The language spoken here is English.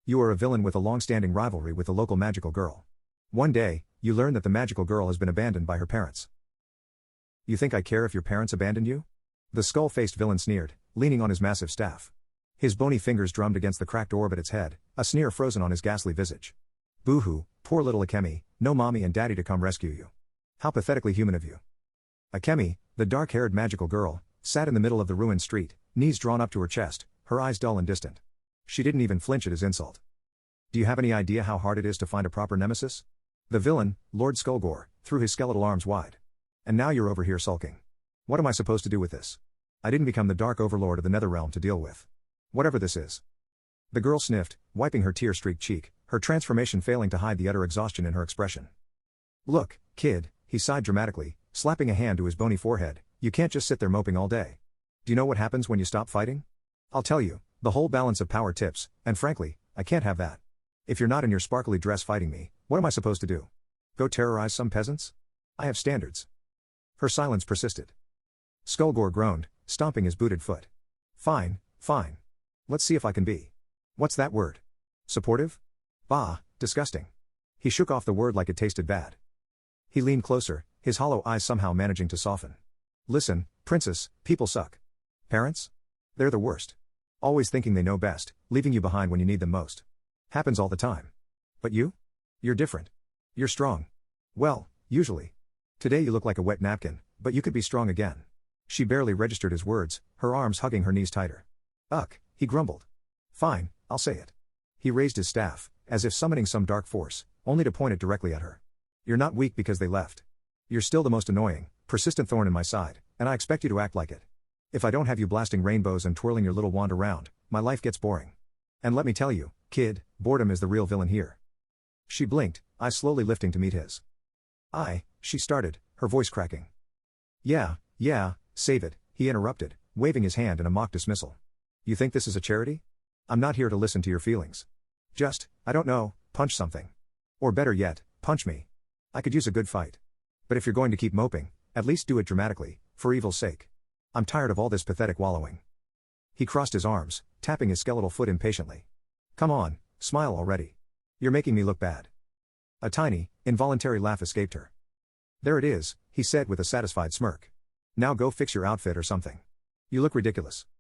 You are a villain with a long-standing rivalry with the local magical girl. One day, you learn that the magical girl has been abandoned by her parents. You think I care if your parents abandoned you? The skull-faced villain sneered, leaning on his massive staff. His bony fingers drummed against the cracked orb at its head, a sneer frozen on his ghastly visage. Boo-hoo, poor little Akemi, no mommy and daddy to come rescue you. How pathetically human of you. Akemi, the dark-haired magical girl, sat in the middle of the ruined street, knees drawn up to her chest, her eyes dull and distant. She didn't even flinch at his insult. Do you have any idea how hard it is to find a proper nemesis? The villain, Lord Skullgore, threw his skeletal arms wide. And now you're over here sulking. What am I supposed to do with this? I didn't become the Dark Overlord of the Netherrealm to deal with. Whatever this is. The girl sniffed, wiping her tear-streaked cheek, her transformation failing to hide the utter exhaustion in her expression. Look, kid, he sighed dramatically, slapping a hand to his bony forehead, you can't just sit there moping all day. Do you know what happens when you stop fighting? I'll tell you, the whole balance of power tips, and frankly, I can't have that. If you're not in your sparkly dress fighting me, what am I supposed to do? Go terrorize some peasants? I have standards. Her silence persisted. Skullgore groaned, stomping his booted foot. Fine, fine. Let's see if I can be. What's that word? Supportive? Bah, disgusting. He shook off the word like it tasted bad. He leaned closer, his hollow eyes somehow managing to soften. Listen, princess, people suck. Parents? They're the worst. Always thinking they know best, leaving you behind when you need them most. Happens all the time. But you? You're different. You're strong. Well, usually. Today you look like a wet napkin, but you could be strong again. She barely registered his words, her arms hugging her knees tighter. Ugh, he grumbled. Fine, I'll say it. He raised his staff, as if summoning some dark force, only to point it directly at her. You're not weak because they left. You're still the most annoying, persistent thorn in my side, and I expect you to act like it. If I don't have you blasting rainbows and twirling your little wand around, my life gets boring. And let me tell you, kid, boredom is the real villain here. She blinked, eyes slowly lifting to meet his. She started, her voice cracking. Yeah, save it, he interrupted, waving his hand in a mock dismissal. You think this is a charity? I'm not here to listen to your feelings. Just, I don't know, punch something. Or better yet, punch me. I could use a good fight. But if you're going to keep moping, at least do it dramatically, for evil's sake. I'm tired of all this pathetic wallowing. He crossed his arms, tapping his skeletal foot impatiently. Come on, smile already. You're making me look bad. A tiny, involuntary laugh escaped her. There it is, he said with a satisfied smirk. Now go fix your outfit or something. You look ridiculous.